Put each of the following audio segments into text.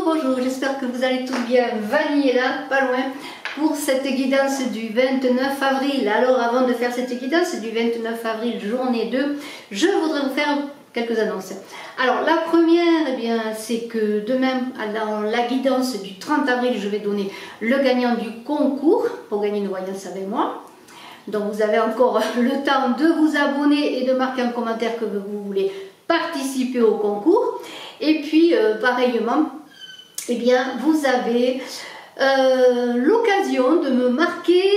bonjour, j'espère que vous allez tous bien. Vanille est là, pas loin, pour cette guidance du 29 avril. Alors avant de faire cette guidance du 29 avril, journée 2, je voudrais vous faire quelques annonces. Alors la première, eh bien, c'est que demain, dans la guidance du 30 avril, je vais donner le gagnant du concours pour gagner une voyance avec moi. Donc vous avez encore le temps de vous abonner et de marquer un commentaire que vous voulez participer au concours. Et puis pareillement, eh bien, vous avez l'occasion de me marquer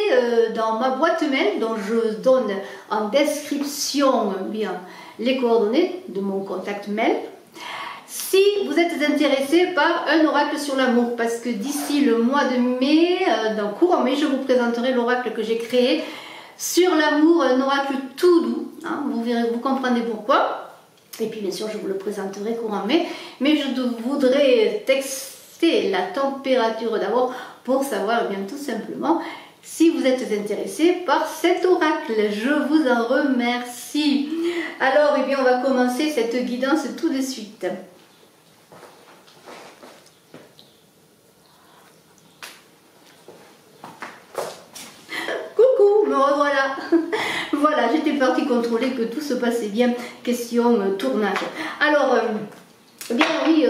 dans ma boîte mail, dont je donne en description bien les coordonnées de mon contact mail, si vous êtes intéressé par un oracle sur l'amour, parce que d'ici le mois de mai, dans courant mai, je vous présenterai l'oracle que j'ai créé sur l'amour, un oracle tout doux, hein, vous verrez, vous comprendrez pourquoi. Et puis bien sûr je vous le présenterai courant mai, mais je voudrais tester la température d'abord pour savoir bien tout simplement si vous êtes intéressé par cet oracle. Je vous en remercie. Alors eh bien on va commencer cette guidance tout de suite. Coucou, me revoilà. Voilà, j'étais partie contrôler que tout se passait bien, question tournage. Alors, bien oui,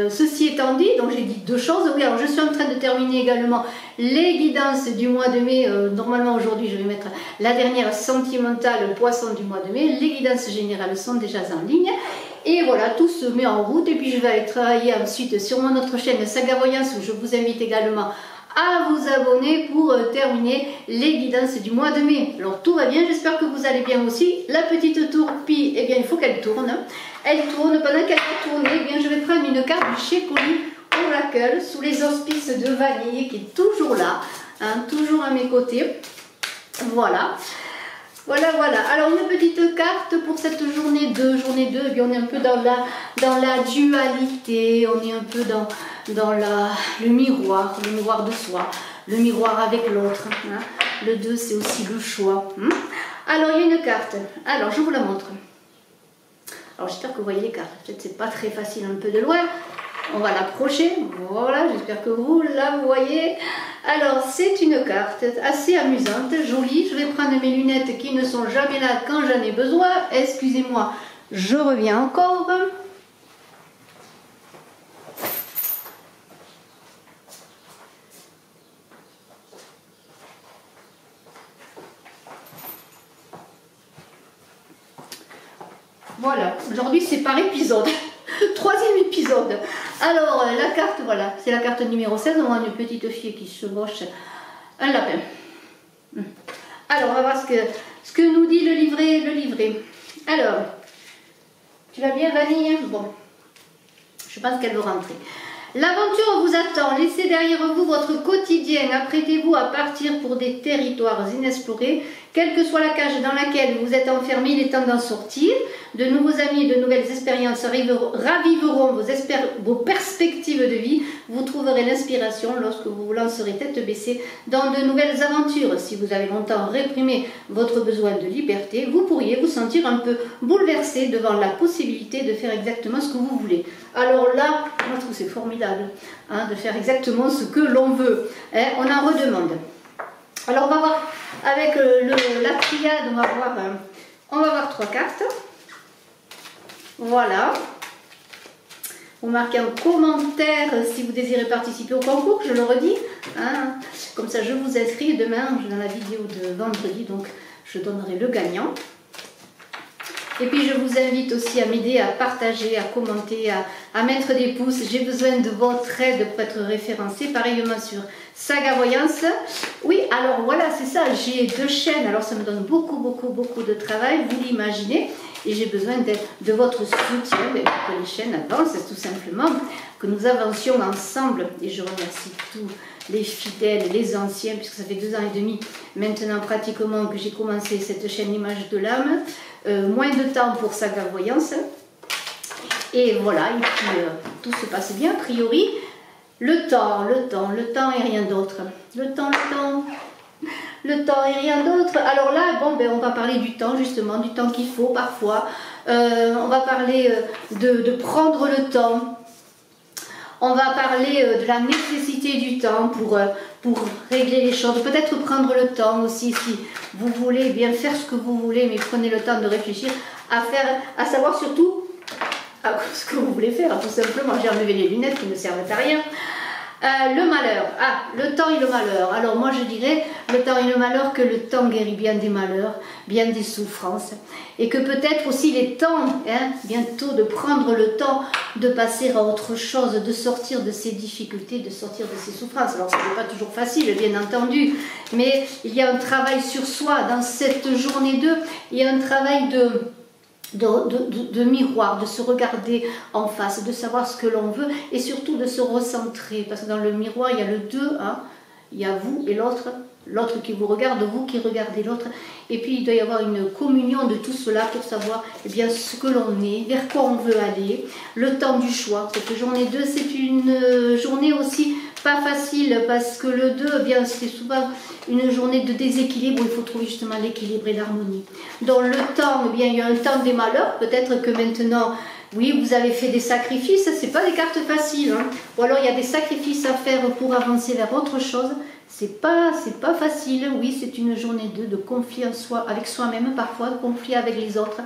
ceci étant dit, donc j'ai dit deux choses. Oui, alors je suis en train de terminer également les guidances du mois de mai. Normalement aujourd'hui je vais mettre la dernière sentimentale poisson du mois de mai. Les guidances générales sont déjà en ligne. Et voilà, tout se met en route. Et puis je vais aller travailler ensuite sur mon autre chaîne Saga Voyance, où je vous invite également à vous abonner pour terminer les guidances du mois de mai. Alors tout va bien, j'espère que vous allez bien aussi. La petite tourpie, eh bien il faut qu'elle tourne. Elle tourne, pendant qu'elle va tourner, eh bien je vais prendre une carte du chez Colis Oracle sous les auspices de Vanille qui est toujours là, hein, toujours à mes côtés. Voilà. Voilà, voilà. Alors une petite carte pour cette journée 2. Journée 2, eh bien, on est un peu dans la dualité, on est un peu dans le miroir de soi, le miroir avec l'autre. Hein. Le 2, c'est aussi le choix. Hein. Alors il y a une carte. Alors je vous la montre. Alors j'espère que vous voyez les cartes. Peut-être c'est pas très facile un peu de loin. On va l'approcher. Voilà, j'espère que vous la voyez. Alors, c'est une carte assez amusante, jolie. Je vais prendre mes lunettes qui ne sont jamais là quand j'en ai besoin. Excusez-moi, je reviens encore. Voilà, aujourd'hui c'est par épisode. Troisième épisode. Alors la carte, voilà, c'est la carte numéro 16. On a une petite fille qui chevauche un lapin. Alors on va voir ce que nous dit le livret. Alors, tu vas bien Vanille? Bon, je pense qu'elle veut rentrer. L'aventure vous attend, laissez derrière vous votre quotidien, apprêtez-vous à partir pour des territoires inexplorés. Quelle que soit la cage dans laquelle vous êtes enfermé, il est temps d'en sortir. De nouveaux amis et de nouvelles expériences raviveront vos perspectives de vie. Vous trouverez l'inspiration lorsque vous vous lancerez tête baissée dans de nouvelles aventures. Si vous avez longtemps réprimé votre besoin de liberté, vous pourriez vous sentir un peu bouleversé devant la possibilité de faire exactement ce que vous voulez. Alors là, moi je trouve que c'est formidable hein, de faire exactement ce que l'on veut. Hein, on en redemande. Alors on va voir avec la triade, on va voir 3 cartes. Voilà. Vous marquez un commentaire si vous désirez participer au concours, je le redis. Hein. Comme ça je vous inscris demain dans la vidéo de vendredi, donc je donnerai le gagnant. Et puis je vous invite aussi à m'aider à partager, à commenter, à mettre des pouces. J'ai besoin de votre aide pour être référencé. Pareillement sur Saga Voyance. Oui, alors voilà, c'est ça. J'ai 2 chaînes. Alors ça me donne beaucoup de travail, vous l'imaginez. Et j'ai besoin de votre soutien pour que les chaînes avancent, tout simplement. Que nous avancions ensemble. Et je remercie tous les fidèles, les anciens, puisque ça fait 2 ans et demi maintenant pratiquement que j'ai commencé cette chaîne L'Image de l'âme. Moins de temps pour Saga Voyance. Et voilà, et puis tout se passe bien a priori. Le temps et rien d'autre. Le temps et rien d'autre. Alors là, bon, ben, on va parler du temps, justement, du temps qu'il faut parfois. On va parler de prendre le temps. On va parler de la nécessité du temps pour régler les choses. Peut-être prendre le temps aussi, si vous voulez bien faire ce que vous voulez, mais prenez le temps de réfléchir à savoir surtout ce que vous voulez faire, tout simplement. J'ai enlevé les lunettes qui ne servent à rien. Le malheur, le temps et le malheur. Alors moi je dirais le temps et le malheur, que le temps guérit bien des malheurs, bien des souffrances, et que peut-être aussi il est temps, bientôt, de prendre le temps de passer à autre chose, de sortir de ces difficultés, de sortir de ces souffrances. Alors ce n'est pas toujours facile, bien entendu, mais il y a un travail sur soi dans cette journée 2, il y a un travail de miroir, de se regarder en face, de savoir ce que l'on veut et surtout de se recentrer, parce que dans le miroir il y a le deux, il y a vous et l'autre, l'autre qui vous regarde, vous qui regardez l'autre, et puis il doit y avoir une communion de tout cela pour savoir bien ce que l'on est, vers quoi on veut aller, le temps du choix. Cette journée 2, c'est une journée aussi pas facile, parce que le 2, bien c'est souvent une journée de déséquilibre où il faut trouver justement l'équilibre et l'harmonie. Dans le temps, bien il y a un temps des malheurs, peut-être que maintenant, oui, vous avez fait des sacrifices, c'est pas des cartes faciles, ou alors il y a des sacrifices à faire pour avancer vers autre chose. C'est pas facile, oui, c'est une journée de conflit en soi, avec soi-même parfois, de conflit avec les autres,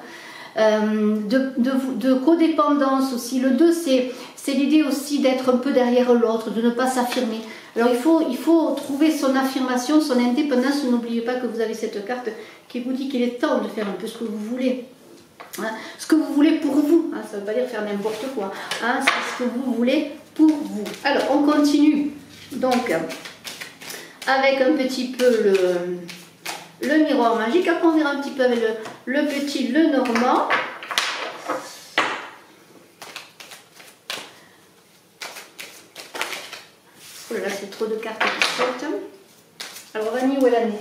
de codépendance aussi. Le 2, c'est l'idée aussi d'être un peu derrière l'autre, de ne pas s'affirmer. Alors il faut trouver son affirmation, son indépendance. N'oubliez pas que vous avez cette carte qui vous dit qu'il est temps de faire un peu ce que vous voulez. Ce que vous voulez pour vous, ça ne veut pas dire faire n'importe quoi, c'est ce que vous voulez pour vous. Alors on continue donc avec un petit peu le miroir magique. Après on verra un petit peu avec le petit Lenormand. Oh là là, c'est trop de cartes qui sautent. Alors Vanille, où est l'année?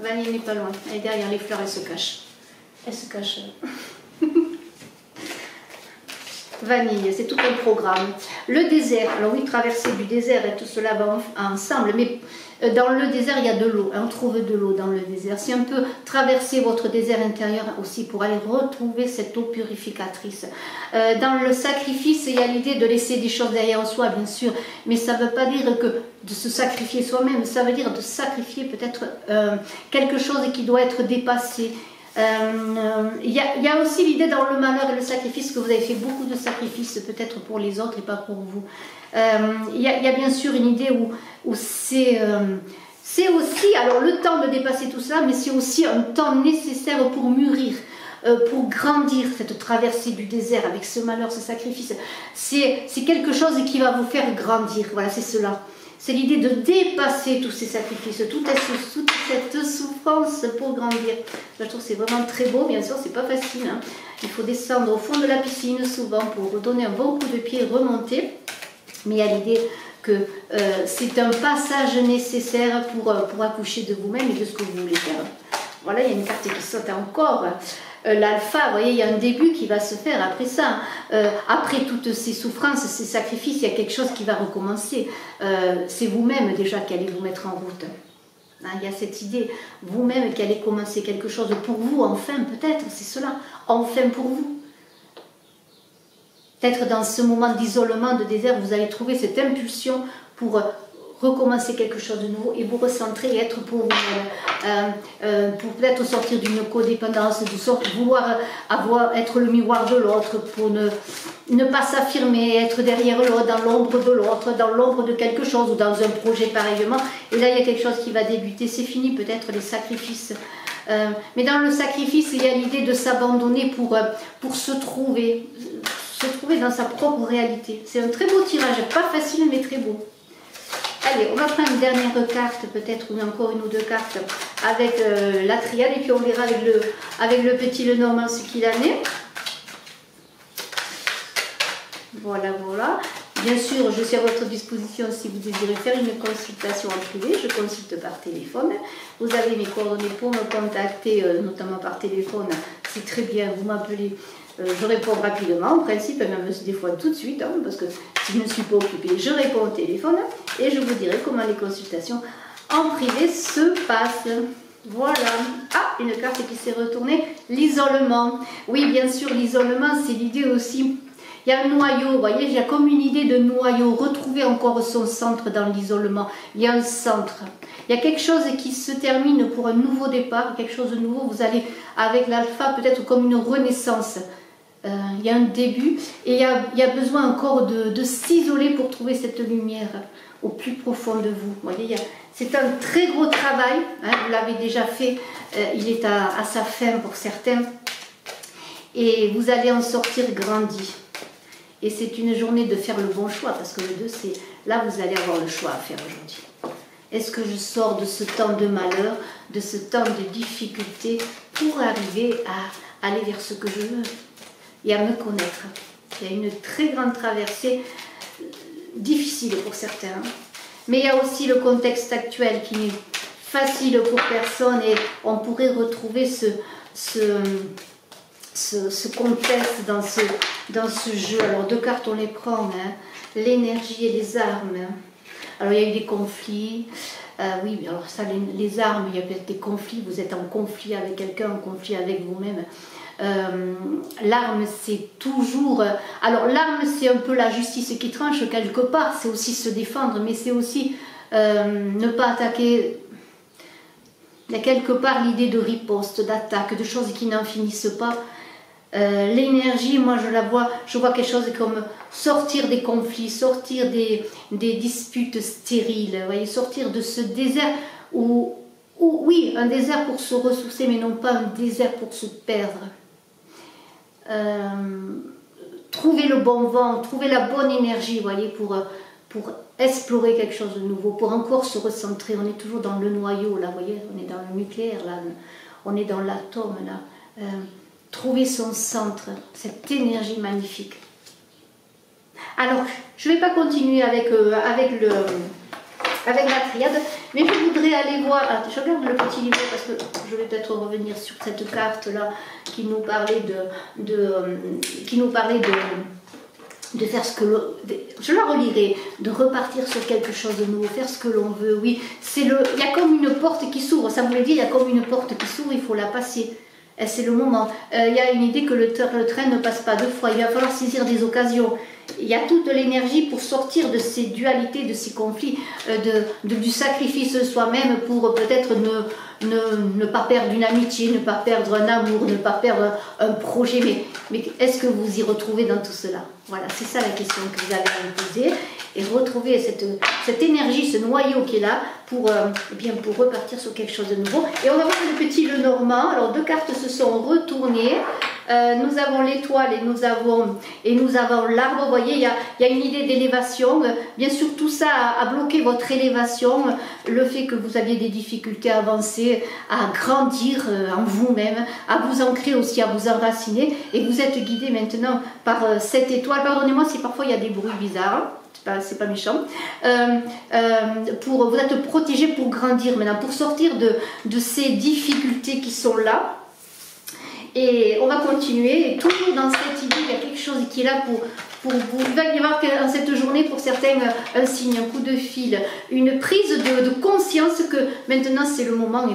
Vanille n'est pas loin, elle est derrière les fleurs, elle se cache. Elle se cache. Vanille, c'est tout un programme. Le désert, alors oui, traverser du désert et tout cela va ensemble, mais dans le désert il y a de l'eau, on trouve de l'eau dans le désert. C'est un peu traverser votre désert intérieur aussi pour aller retrouver cette eau purificatrice. Dans le sacrifice, il y a l'idée de laisser des choses derrière soi, bien sûr, mais ça ne veut pas dire que de se sacrifier soi-même, ça veut dire de sacrifier peut-être quelque chose qui doit être dépassé. Il y a aussi l'idée dans le malheur et le sacrifice que vous avez fait beaucoup de sacrifices peut-être pour les autres et pas pour vous. Il y a bien sûr une idée où c'est aussi, alors le temps de dépasser tout ça, mais c'est aussi un temps nécessaire pour mûrir, pour grandir, cette traversée du désert avec ce malheur, ce sacrifice. C'est quelque chose qui va vous faire grandir, voilà, c'est cela. C'est l'idée de dépasser tous ces sacrifices, toute cette souffrance pour grandir. Je trouve que c'est vraiment très beau, bien sûr, c'est pas facile. Il faut descendre au fond de la piscine souvent pour donner un bon coup de pied et remonter. Mais il y a l'idée que c'est un passage nécessaire pour accoucher de vous-même et de ce que vous voulez faire. Voilà, il y a une carte qui saute encore. L'alpha, vous voyez, il y a un début qui va se faire après ça. Après toutes ces souffrances, ces sacrifices, il y a quelque chose qui va recommencer. C'est vous-même déjà qui allez vous mettre en route. Il y a cette idée, vous-même qui allez commencer quelque chose pour vous, enfin peut-être, c'est cela, enfin pour vous. Peut-être dans ce moment d'isolement, de désert, vous allez trouver cette impulsion pour recommencer quelque chose de nouveau et vous recentrer et être pour vous-même, pour peut-être sortir d'une codépendance, de vouloir être le miroir de l'autre, pour ne pas s'affirmer, être derrière l'autre, dans l'ombre de l'autre, dans l'ombre de quelque chose ou dans un projet pareillement. Et là il y a quelque chose qui va débuter, c'est fini peut-être les sacrifices. Mais dans le sacrifice il y a l'idée de s'abandonner pour se trouver dans sa propre réalité. C'est un très beau tirage, pas facile mais très beau. Allez, on va prendre une dernière carte, peut-être, ou encore une ou deux cartes avec la triade, et puis on verra avec le petit Lenormand ce qu'il en est. Voilà, voilà. Bien sûr, je suis à votre disposition si vous désirez faire une consultation en privé. Je consulte par téléphone. Vous avez mes coordonnées pour me contacter, notamment par téléphone. C'est très bien, vous m'appelez. Je réponds rapidement, en principe, même des fois tout de suite, parce que si je ne suis pas occupée, je réponds au téléphone et je vous dirai comment les consultations en privé se passent. Voilà. Ah, une carte qui s'est retournée, l'isolement. Oui, bien sûr, l'isolement, c'est l'idée aussi Il y a un noyau, vous voyez, il y a comme une idée de noyau, retrouver encore son centre dans l'isolement. Il y a un centre. Il y a quelque chose qui se termine pour un nouveau départ, quelque chose de nouveau. Vous allez, avec l'alpha, peut-être comme une renaissance. Il y a un début et il y a besoin encore de s'isoler pour trouver cette lumière au plus profond de vous. Vous voyez, c'est un très gros travail, hein, vous l'avez déjà fait, il est à sa fin pour certains. Et vous allez en sortir grandi. Et c'est une journée de faire le bon choix, parce que le 2, c'est là vous allez avoir le choix à faire aujourd'hui. Est-ce que je sors de ce temps de malheur, de ce temps de difficulté, pour arriver à aller vers ce que je veux et à me connaître? Il y a une très grande traversée, difficile pour certains. Mais il y a aussi le contexte actuel qui n'est facile pour personne, et on pourrait retrouver ce contexte dans ce jeu. Alors, 2 cartes, on les prend, hein. L'énergie et les armes. Alors, il y a eu des conflits. Oui, alors ça, les armes, il y a peut-être des conflits. Vous êtes en conflit avec quelqu'un, en conflit avec vous-même. L'arme, c'est toujours... alors, l'arme, c'est un peu la justice qui tranche quelque part. C'est aussi se défendre, mais c'est aussi ne pas attaquer... Il y a quelque part l'idée de riposte, d'attaque, de choses qui n'en finissent pas. L'énergie, moi je vois quelque chose comme sortir des conflits, sortir des disputes stériles, vous voyez, sortir de ce désert où, oui, un désert pour se ressourcer, mais non pas un désert pour se perdre. Trouver le bon vent, trouver la bonne énergie, vous voyez, pour explorer quelque chose de nouveau, pour encore se recentrer. On est toujours dans le noyau, là, vous voyez, on est dans le nucléaire, là, on est dans l'atome, là. Trouver son centre, cette énergie magnifique. Alors, je ne vais pas continuer avec la triade, mais je voudrais aller voir... Ah, je regarde le petit livre parce que je vais peut-être revenir sur cette carte-là qui nous parlait de faire ce que l'on... Je la relirai, de repartir sur quelque chose de nouveau, faire ce que l'on veut, oui. Il y a comme une porte qui s'ouvre, ça voulait dire il y a comme une porte qui s'ouvre, il faut la passer. C'est le moment. Il y a une idée que le train ne passe pas 2 fois. Il va falloir saisir des occasions. Il y a toute l'énergie pour sortir de ces dualités, de ces conflits, du sacrifice de soi-même pour peut-être ne pas perdre une amitié, ne pas perdre un amour, ne pas perdre un projet. Mais est-ce que vous y retrouvez dans tout cela? Voilà, c'est ça la question que vous allez me poser. Et retrouver cette énergie, ce noyau qui est là pour repartir sur quelque chose de nouveau. Et on va voir le petit Lenormand. Alors 2 cartes se sont retournées. Nous avons l'étoile et nous avons l'arbre. Vous voyez, il y a une idée d'élévation. Bien sûr, tout ça a bloqué votre élévation. Le fait que vous aviez des difficultés à avancer, à grandir en vous-même, à vous ancrer aussi, à vous enraciner. Et vous êtes guidé maintenant par cette étoile. Pardonnez-moi si parfois il y a des bruits bizarres. C'est pas méchant. Vous êtes protégé pour grandir maintenant, pour sortir de ces difficultés qui sont là. Et on va continuer. Et toujours dans cette idée, il y a quelque chose qui est là pour il va y avoir dans cette journée pour certains un signe, un coup de fil, une prise de conscience que maintenant c'est le moment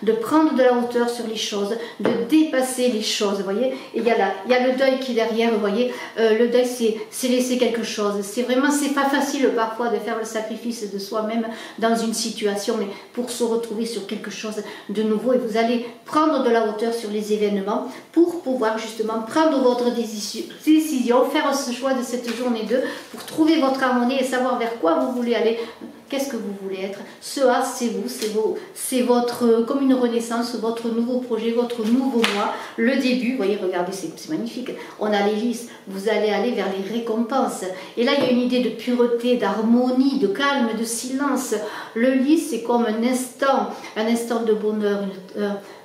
de prendre de la hauteur sur les choses, de dépasser les choses, vous voyez. Et il y a le deuil qui est derrière, vous voyez. Le deuil c'est laisser quelque chose. C'est pas facile parfois de faire le sacrifice de soi-même dans une situation, mais pour se retrouver sur quelque chose de nouveau. Et vous allez prendre de la hauteur sur les événements pour pouvoir justement prendre votre décision, faire ce choix de cette journée 2 pour trouver votre harmonie et savoir vers quoi vous voulez aller, qu'est-ce que vous voulez être. Ce A, c'est vous, c'est votre, comme une renaissance, votre nouveau projet, votre nouveau moi, le début. Vous voyez, regardez, c'est magnifique. On a l'hélice, vous allez aller vers les récompenses. Et là, il y a une idée de pureté, d'harmonie, de calme, de silence. Le lys, c'est comme un instant de bonheur,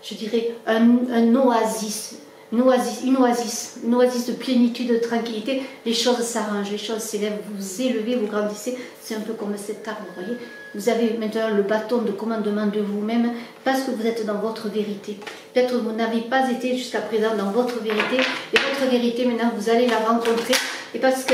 je dirais un oasis. Une oasis de plénitude, de tranquillité. Les choses s'arrangent, les choses s'élèvent, vous élevez, vous grandissez. C'est un peu comme cet arbre, vous voyez. Vous avez maintenant le bâton de commandement de vous-même parce que vous êtes dans votre vérité. Peut-être que vous n'avez pas été jusqu'à présent dans votre vérité. Et votre vérité, maintenant, vous allez la rencontrer. Et parce que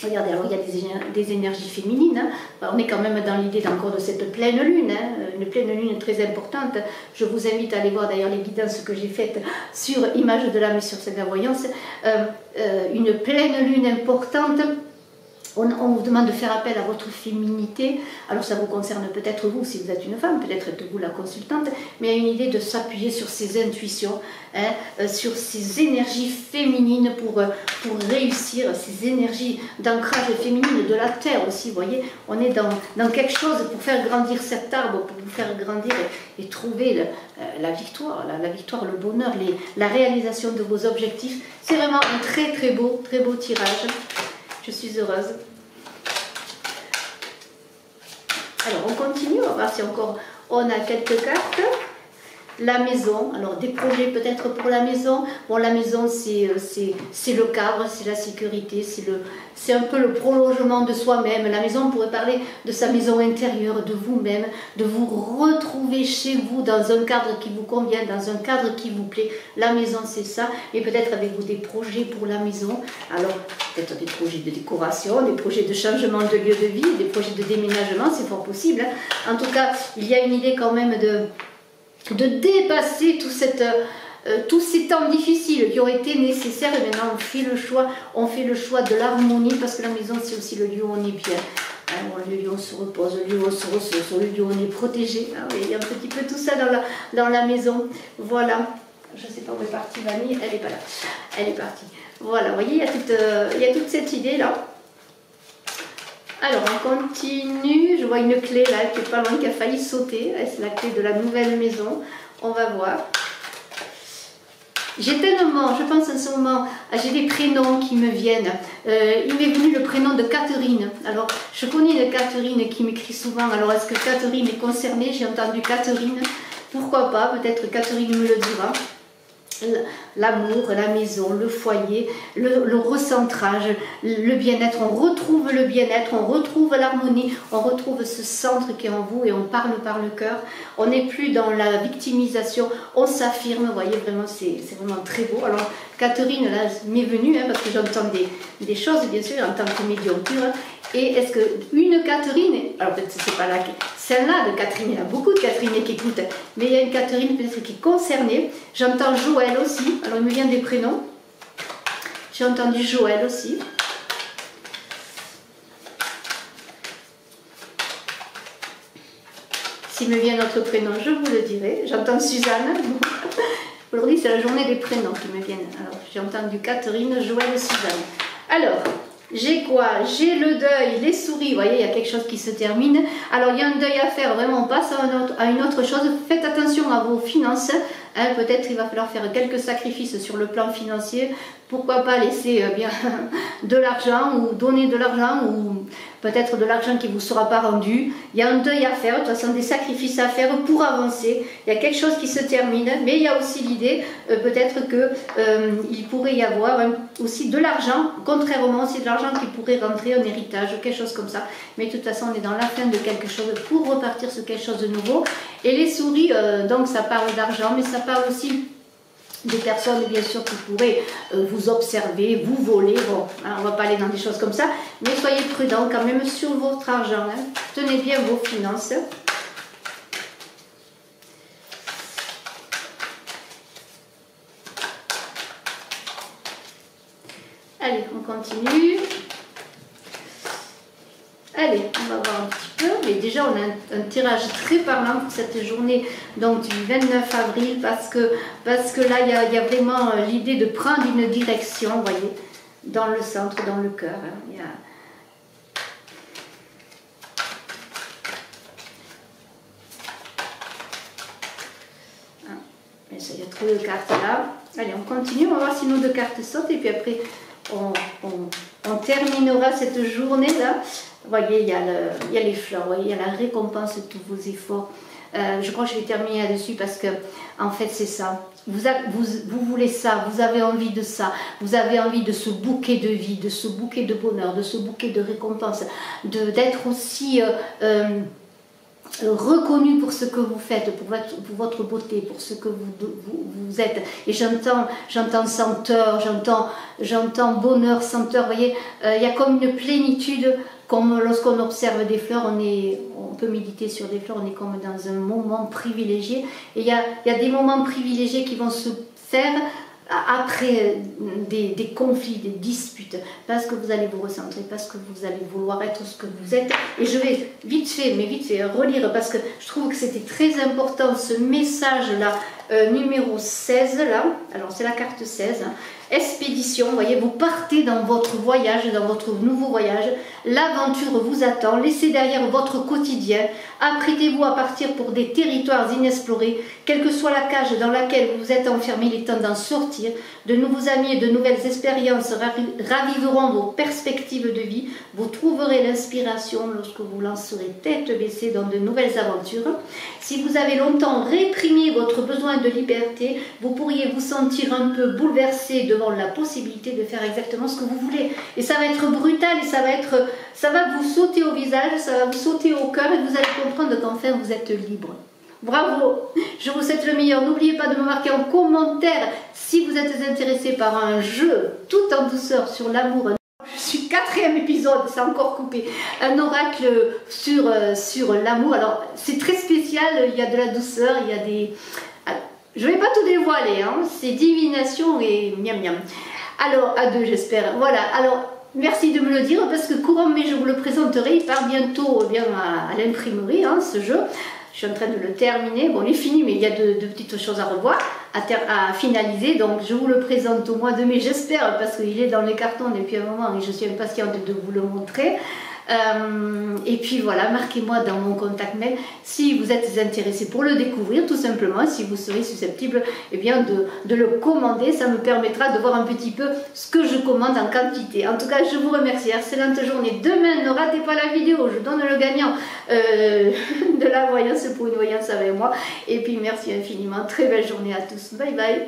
Regardez, alors il y a des énergies féminines, hein. On est quand même dans l'idée encore de cette pleine lune, hein. Une pleine lune très importante. Je vous invite à aller voir d'ailleurs les guidances que j'ai faites sur Image de l'âme et sur la voyance. Une pleine lune importante. On vous demande de faire appel à votre féminité. Alors ça vous concerne peut-être vous si vous êtes une femme, peut-être êtes-vous la consultante, mais il y a une idée de s'appuyer sur ses intuitions, hein, sur ses énergies féminines pour réussir, ces énergies d'ancrage féminine de la terre aussi, vous voyez. On est dans quelque chose pour faire grandir cet arbre, pour vous faire grandir et trouver la victoire, le bonheur, la réalisation de vos objectifs. C'est vraiment un très très beau tirage. Je suis heureuse. Alors on continue, on va voir si encore on a quelques cartes. La maison, alors des projets peut-être pour la maison. Bon, la maison c'est le cadre, c'est la sécurité, c'est un peu le prolongement de soi-même. La maison, on pourrait parler de sa maison intérieure, de vous-même, de vous retrouver chez vous dans un cadre qui vous convient, dans un cadre qui vous plaît. La maison c'est ça, et peut-être avez-vous des projets pour la maison. Alors peut-être des projets de décoration, des projets de changement de lieu de vie, des projets de déménagement, c'est fort possible, hein. En tout cas, il y a une idée quand même de dépasser tous ces temps difficiles qui ont été nécessaires, et maintenant on fait le choix de l'harmonie, parce que la maison c'est aussi le lieu où on est bien, hein, le lieu où on se repose, le lieu où on se ressource, le lieu où on est protégé, hein, il y a un petit peu tout ça dans la maison, voilà. Je ne sais pas où est partie Vanille, elle n'est pas là, elle est partie, voilà, vous voyez, il y a toute cette idée là. Alors on continue, je vois une clé là qui est pas loin, qui a failli sauter, c'est la clé de la nouvelle maison, on va voir. J'ai tellement, je pense en ce moment, j'ai des prénoms qui me viennent. Il m'est venu le prénom de Catherine. Alors je connais une Catherine qui m'écrit souvent, alors est-ce que Catherine est concernée? J'ai entendu Catherine, pourquoi pas, peut-être Catherine me le dira. L'amour, la maison, le foyer, le recentrage, le bien-être, on retrouve le bien-être, on retrouve l'harmonie, on retrouve ce centre qui est en vous et on parle par le cœur. On n'est plus dans la victimisation, on s'affirme, vous voyez, vraiment c'est vraiment très beau. Alors Catherine, là, m'est venue, hein, parce que j'entends des choses, bien sûr, en tant que médium pur. Et est-ce qu'une Catherine, alors peut-être c'est pas là, celle-là de Catherine, il y a beaucoup de Catherine qui écoutent, mais il y a une Catherine peut-être qui est concernée. J'entends Joël aussi, alors il me vient des prénoms. J'ai entendu Joël aussi. S'il me vient notre prénom, je vous le dirai. J'entends Suzanne. Aujourd'hui, c'est la journée des prénoms qui me viennent. Alors, j'ai entendu Catherine, Joël, Suzanne. Alors, j'ai quoi? J'ai le deuil, les souris, vous voyez, il y a quelque chose qui se termine. Alors, il y a un deuil à faire, vraiment, on passe à une autre chose. Faites attention à vos finances. Hein, peut-être il va falloir faire quelques sacrifices sur le plan financier. Pourquoi pas laisser bien de l'argent ou donner de l'argent ou peut-être de l'argent qui ne vous sera pas rendu. Il y a un deuil à faire, de toute façon des sacrifices à faire pour avancer. Il y a quelque chose qui se termine, mais il y a aussi l'idée peut-être qu'il pourrait y avoir aussi de l'argent, contrairement aussi de l'argent qui pourrait rentrer, un héritage, quelque chose comme ça. Mais de toute façon on est dans la fin de quelque chose pour repartir sur quelque chose de nouveau. Et les souris, donc ça parle d'argent, mais ça parle aussi des personnes bien sûr qui pourraient vous observer, vous voler. Bon, hein, on ne va pas aller dans des choses comme ça, mais soyez prudents quand même sur votre argent. Hein. Tenez bien vos finances. Allez, on continue. Allez, on va voir un petit peu, mais déjà on a un tirage très parlant pour cette journée donc du 29 avril parce que là il y a vraiment l'idée de prendre une direction, vous voyez, dans le centre, dans le cœur. Hein, il y a... Ah, mais ça, il y a trop de cartes là. Allez, on continue, on va voir si nos deux cartes sautent et puis après on terminera cette journée là. Vous voyez, il y a les fleurs, vous voyez, il y a la récompense de tous vos efforts. Je crois que je vais terminer là-dessus parce que, en fait, c'est ça. Vous voulez ça, vous avez envie de ça, vous avez envie de ce bouquet de vie, de ce bouquet de bonheur, de ce bouquet de récompense, d'être aussi reconnu pour ce que vous faites, pour votre beauté, pour ce que vous êtes. Et j'entends senteur, j'entends bonheur, senteur. Vous voyez, il y a comme une plénitude, comme lorsqu'on observe des fleurs, on peut méditer sur des fleurs, on est comme dans un moment privilégié. Et il y a des moments privilégiés qui vont se faire après des conflits, des disputes, parce que vous allez vous recentrer, parce que vous allez vouloir être ce que vous êtes. Et je vais vite fait relire, parce que je trouve que c'était très important ce message-là, numéro 16, là, alors c'est la carte 16, hein. Expédition, vous voyez, vous partez dans votre voyage, dans votre nouveau voyage, l'aventure vous attend, laissez derrière votre quotidien, apprêtez-vous à partir pour des territoires inexplorés, quelle que soit la cage dans laquelle vous êtes enfermé, il est temps d'en sortir, de nouveaux amis et de nouvelles expériences raviveront vos perspectives de vie, vous trouverez l'inspiration lorsque vous lancerez tête baissée dans de nouvelles aventures. Si vous avez longtemps réprimé votre besoin de liberté, vous pourriez vous sentir un peu bouleversé devant la possibilité de faire exactement ce que vous voulez. Et ça va être brutal et ça va vous sauter au visage, ça va vous sauter au cœur et vous allez comprendre qu'enfin vous êtes libre. Bravo, je vous souhaite le meilleur. N'oubliez pas de me marquer en commentaire si vous êtes intéressé par un jeu tout en douceur sur l'amour. Je suis 4e épisode, c'est encore coupé. Un oracle sur l'amour. Alors c'est très spécial, il y a de la douceur, il y a des... Je ne vais pas tout dévoiler, hein. C'est divination et miam miam. Alors, à 2 j'espère. Voilà, alors merci de me le dire parce que courant mai je vous le présenterai. Il part bientôt bien à l'imprimerie, hein, ce jeu. Je suis en train de le terminer. Bon, il est fini, mais il y a de petites choses à revoir, à finaliser. Donc, je vous le présente au mois de mai, j'espère, parce qu'il est dans les cartons depuis un moment et je suis impatiente de vous le montrer. Et puis voilà, marquez-moi dans mon contact mail si vous êtes intéressé pour le découvrir, tout simplement, si vous serez susceptible eh bien, de le commander. Ça me permettra de voir un petit peu ce que je commande en quantité. En tout cas, je vous remercie. Excellente journée. Demain, ne ratez pas la vidéo. Je donne le gagnant de la voyance pour une voyance avec moi. Et puis, merci infiniment. Très belle journée à tous. Bye bye.